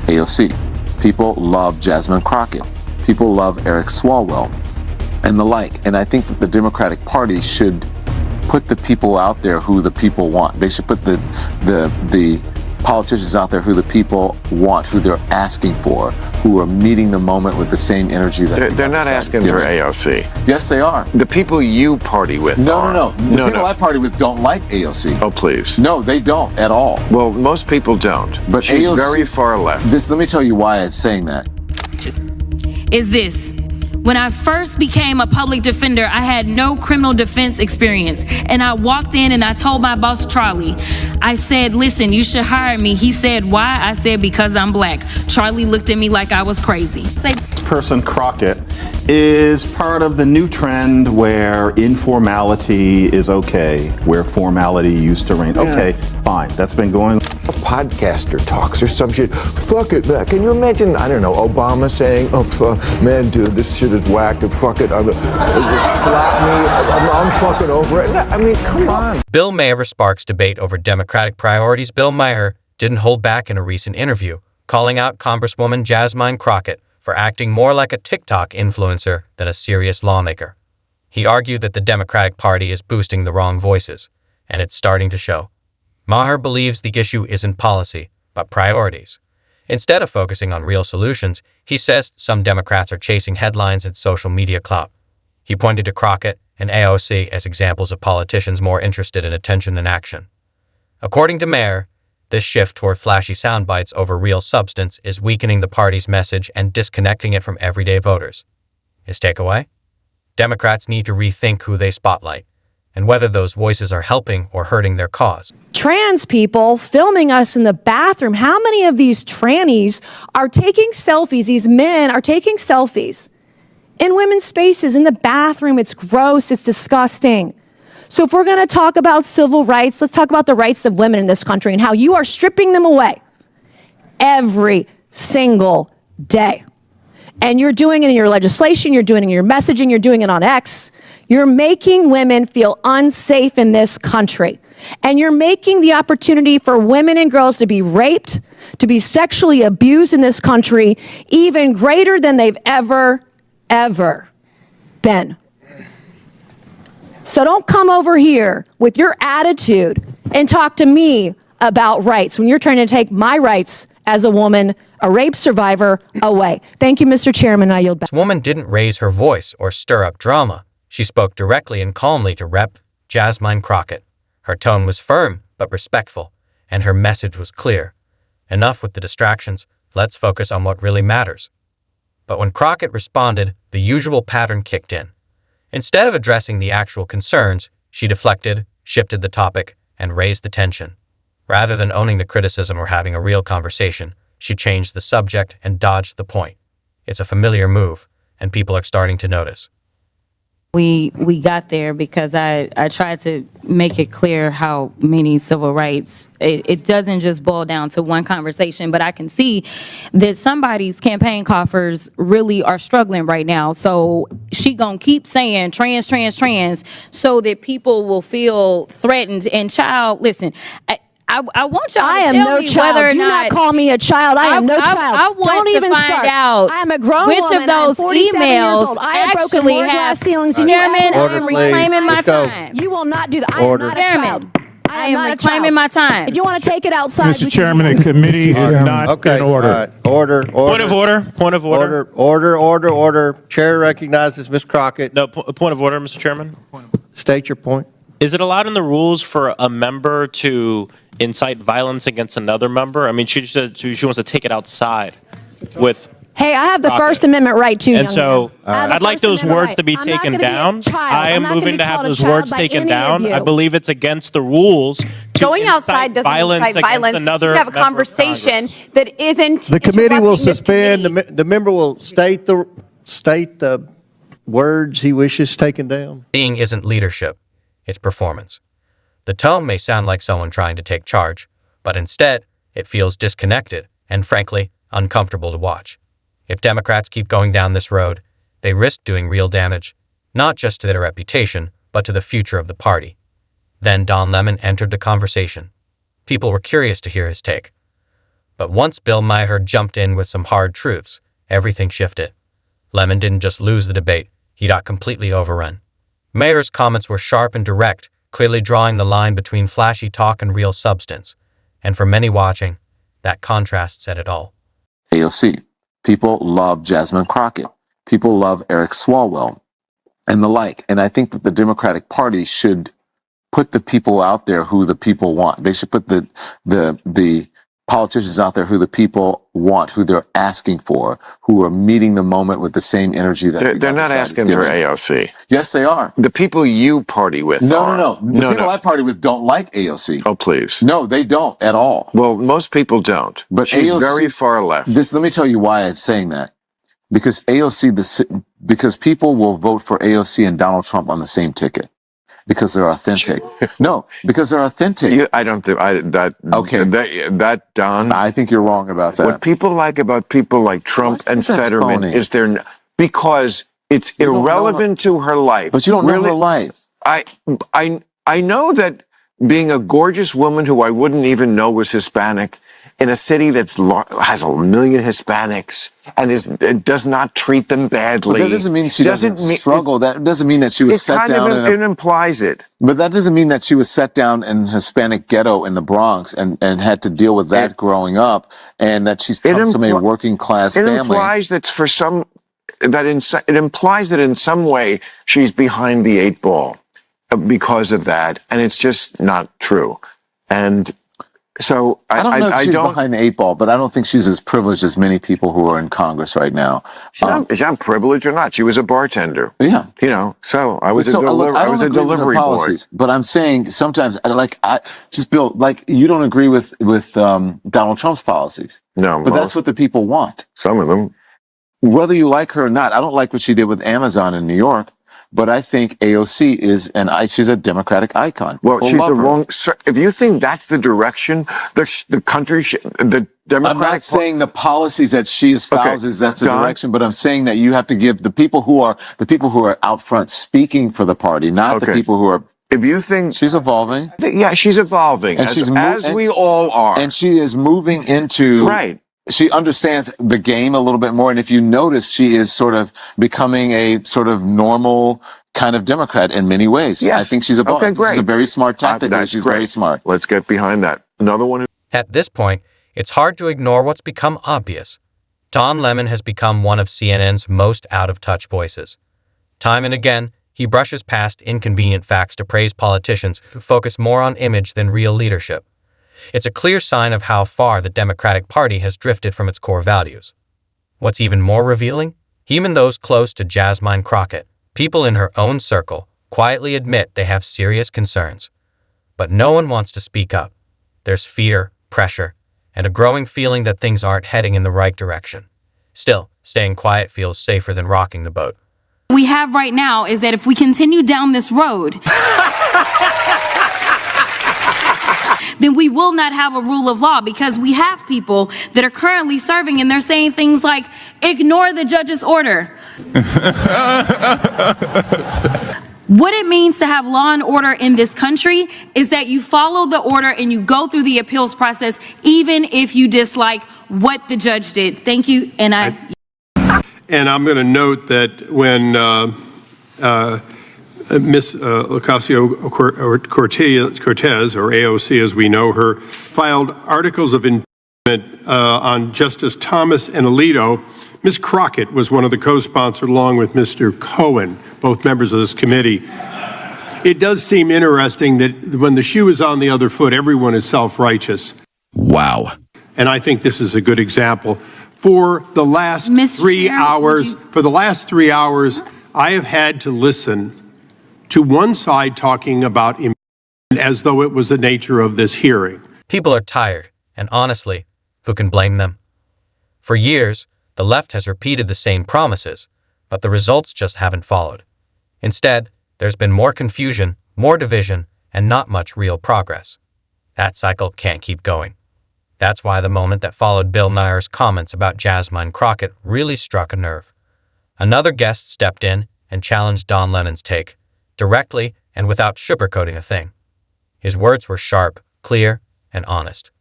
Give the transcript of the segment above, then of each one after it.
AOC. People love Jasmine Crockett. People love Eric Swalwell and the like. And I think that the Democratic Party should put the people out there who the people want. They should put the politicians out there who the people want, who they're asking for, who are meeting the moment with the same energy that they're not asking for AOC. Yes, they are. The people you party with are. No. The people I party with don't like AOC. Oh, please. No, they don't at all. Well, most people don't. But she's AOC, very far left. Let me tell you why I'm saying that. Is this. When I first became a public defender, I had no criminal defense experience. And I walked in and I told my boss, Charlie, I said, listen, you should hire me. He said, why? I said, because I'm black. Charlie looked at me like I was crazy. Person Crockett is part of the new trend where informality is okay, where formality used to reign. Yeah. Okay, fine. That's been going. A podcaster talks or some shit. Fuck it, man. Can you imagine, I don't know, Obama saying, man, dude, this shit is whacked and fuck it. Just slap me. I'm fucking over it. I mean, come on. Bill Maher sparks debate over Democratic priorities. Bill Maher didn't hold back in a recent interview, calling out Congresswoman Jasmine Crockett for acting more like a TikTok influencer than a serious lawmaker. He argued that the Democratic Party is boosting the wrong voices, and it's starting to show. Maher believes the issue isn't policy, but priorities. Instead of focusing on real solutions, he says some Democrats are chasing headlines and social media clout. He pointed to Crockett and AOC as examples of politicians more interested in attention than action. According to Maher, this shift toward flashy sound bites over real substance is weakening the party's message and disconnecting it from everyday voters. His takeaway? Democrats need to rethink who they spotlight and whether those voices are helping or hurting their cause. Trans people filming us in the bathroom. How many of these trannies are taking selfies? These men are taking selfies in women's spaces, in the bathroom. It's gross. It's disgusting. So if we're going to talk about civil rights, let's talk about the rights of women in this country and how you are stripping them away every single day. And you're doing it in your legislation, you're doing it in your messaging, you're doing it on X. You're making women feel unsafe in this country. And you're making the opportunity for women and girls to be raped, to be sexually abused in this country even greater than they've ever been. So don't come over here with your attitude and talk to me about rights when you're trying to take my rights as a woman, a rape survivor, away. Thank you, Mr. Chairman. I yield back. This woman didn't raise her voice or stir up drama. She spoke directly and calmly to Rep. Jasmine Crockett. Her tone was firm but respectful, and her message was clear. Enough with the distractions. Let's focus on what really matters. But when Crockett responded, the usual pattern kicked in. Instead of addressing the actual concerns, she deflected, shifted the topic, and raised the tension. Rather than owning the criticism or having a real conversation, she changed the subject and dodged the point. It's a familiar move, and people are starting to notice. We got there because I tried to make it clear how many civil rights, it doesn't just boil down to one conversation, but I can see that somebody's campaign coffers really are struggling right now. So she gonna keep saying trans, so that people will feel threatened. And child, listen, I want y'all to tell me whether or Do not call me a child. I am no child. I want Don't to even find start. out I am a grown which woman. of those emails actually have. Chairman, I am reclaiming my time. You will not do that. I am not a child. I am reclaiming my time. If you want to take it outside, Mr. Chairman, the committee is not in order. Order. Point of order. Order. Chair recognizes Ms. Crockett. No, point of order, Mr. Chairman. State your point. Is it allowed in the rules for a member to incite violence against another member? I mean, she wants to take it outside with. Hey, I have the First Amendment right too, and so I'd like those words to be taken down. I am moving to have those words taken down. I believe it's against the rules. Going outside doesn't incite violence. You have a conversation that isn't. The committee will suspend. The member will state the words he wishes taken down. Being isn't leadership. It's performance. The tone may sound like someone trying to take charge, but instead, it feels disconnected and, frankly, uncomfortable to watch. If Democrats keep going down this road, they risk doing real damage, not just to their reputation, but to the future of the party. Then Don Lemon entered the conversation. People were curious to hear his take. But once Bill Maher jumped in with some hard truths, everything shifted. Lemon didn't just lose the debate, he got completely overrun. Maher's comments were sharp and direct, clearly drawing the line between flashy talk and real substance. And for many watching, that contrast said it all. AOC. People love Jasmine Crockett. People love Eric Swalwell and the like. And I think that the Democratic Party should put the people out there who the people want. They should put the politicians out there who the people want, who they're asking for, who are meeting the moment with the same energy that they're not asking for AOC. Yes, they are. The people you party with No. The people I party with don't like AOC. Oh, please. No, they don't at all. Well, most people don't. But she's AOC, very far left. Let me tell you why I'm saying that. Because because people will vote for AOC and Donald Trump on the same ticket. Because they're authentic. No, because they're authentic. I don't think that Don. I think you're wrong about that. What people like about people like Trump and Fetterman is because it's irrelevant to her life. But you don't know her life. I know that being a gorgeous woman who I wouldn't even know was Hispanic in a city that has 1 million Hispanics and does not treat them badly. But that doesn't mean she doesn't struggle. That doesn't mean that she was set down. It implies it. But that doesn't mean that she was set down in a Hispanic ghetto in the Bronx and had to deal with that growing up, and that she's come from a working class family. It implies that it implies that in some way she's behind the 8 ball because of that, and it's just not true. And so I don't know if she's behind the 8 ball, but I don't think she's as privileged as many people who are in Congress right now. Is that privileged or not? She was a bartender. Yeah. So I was a delivery boy. But I'm saying sometimes, Bill, you don't agree with Donald Trump's policies. No. But that's what the people want. Some of them. Whether you like her or not, I don't like what she did with Amazon in New York. But I think AOC she's a Democratic icon. Well, she's the wrong. If you think that's the direction the country, the Democratic. I'm not saying the policies that she espouses that's the direction, but I'm saying that you have to give the people who are out front speaking for the party, not the people who are. If you think she's evolving, yeah, she's evolving, and as we all are, and she is moving into right. She understands the game a little bit more. And if you notice, she is sort of becoming a sort of normal kind of Democrat in many ways. Yes. I think she's okay, great. She's a very smart tactic. She's very smart. Let's get behind that. Another one. At this point, it's hard to ignore what's become obvious. Don Lemon has become one of CNN's most out-of-touch voices. Time and again, he brushes past inconvenient facts to praise politicians who focus more on image than real leadership. It's a clear sign of how far the Democratic Party has drifted from its core values. What's even more revealing? Even those close to Jasmine Crockett, people in her own circle, quietly admit they have serious concerns. But no one wants to speak up. There's fear, pressure, and a growing feeling that things aren't heading in the right direction. Still, staying quiet feels safer than rocking the boat. We have right now is that if we continue down this road, then we will not have a rule of law, because we have people that are currently serving and they're saying things like, ignore the judge's order. What it means to have law and order in this country is that you follow the order and you go through the appeals process, even if you dislike what the judge did. Thank you. And I'm going to note that when Ms. Ocasio-Cortez, or AOC as we know her, filed articles of impeachment on Justice Thomas and Alito, Ms. Crockett was one of the co-sponsors along with Mr. Cohen, both members of this committee. It does seem interesting that when the shoe is on the other foot, everyone is self-righteous. Wow. And I think this is a good example. For the last 3 hours, I have had to listen to one side talking about impeachment as though it was the nature of this hearing. People are tired, and honestly, who can blame them? For years, the left has repeated the same promises, but the results just haven't followed. Instead, there's been more confusion, more division, and not much real progress. That cycle can't keep going. That's why the moment that followed Bill Maher's comments about Jasmine Crockett really struck a nerve. Another guest stepped in and challenged Don Lemon's take, directly and without sugarcoating a thing. His words were sharp, clear, and honest.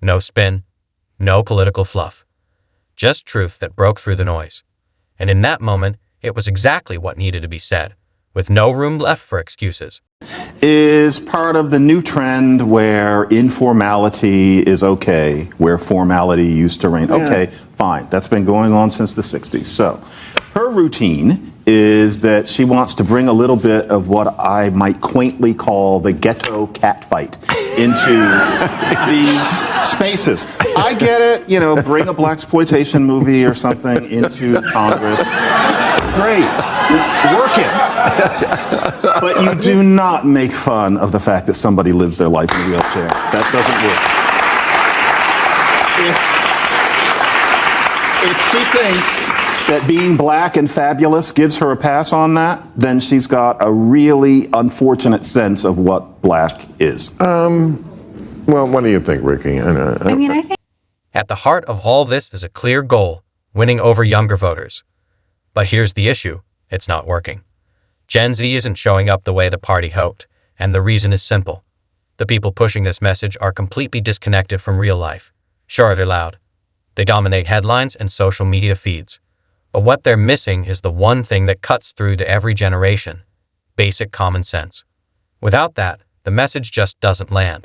No spin, No political fluff. Just truth that broke through the noise. And in that moment, it was exactly what needed to be said, with no room left for excuses. Is part of the new trend where informality is okay, where formality used to reign. Okay, fine. That's been going on since the 60s. So her routine is that she wants to bring a little bit of what I might quaintly call the ghetto catfight into these spaces. I get it, bring a blaxploitation movie or something into Congress. Great, work it. But you do not make fun of the fact that somebody lives their life in a wheelchair. That doesn't work. If she thinks that being black and fabulous gives her a pass on that, then she's got a really unfortunate sense of what black is. Well, what do you think, Ricky? I think At the heart of all this is a clear goal, winning over younger voters. But here's the issue. It's not working. Gen Z isn't showing up the way the party hoped, and the reason is simple. The people pushing this message are completely disconnected from real life. Sure, they're loud. They dominate headlines and social media feeds. But what they're missing is the one thing that cuts through to every generation: basic common sense. Without that, the message just doesn't land.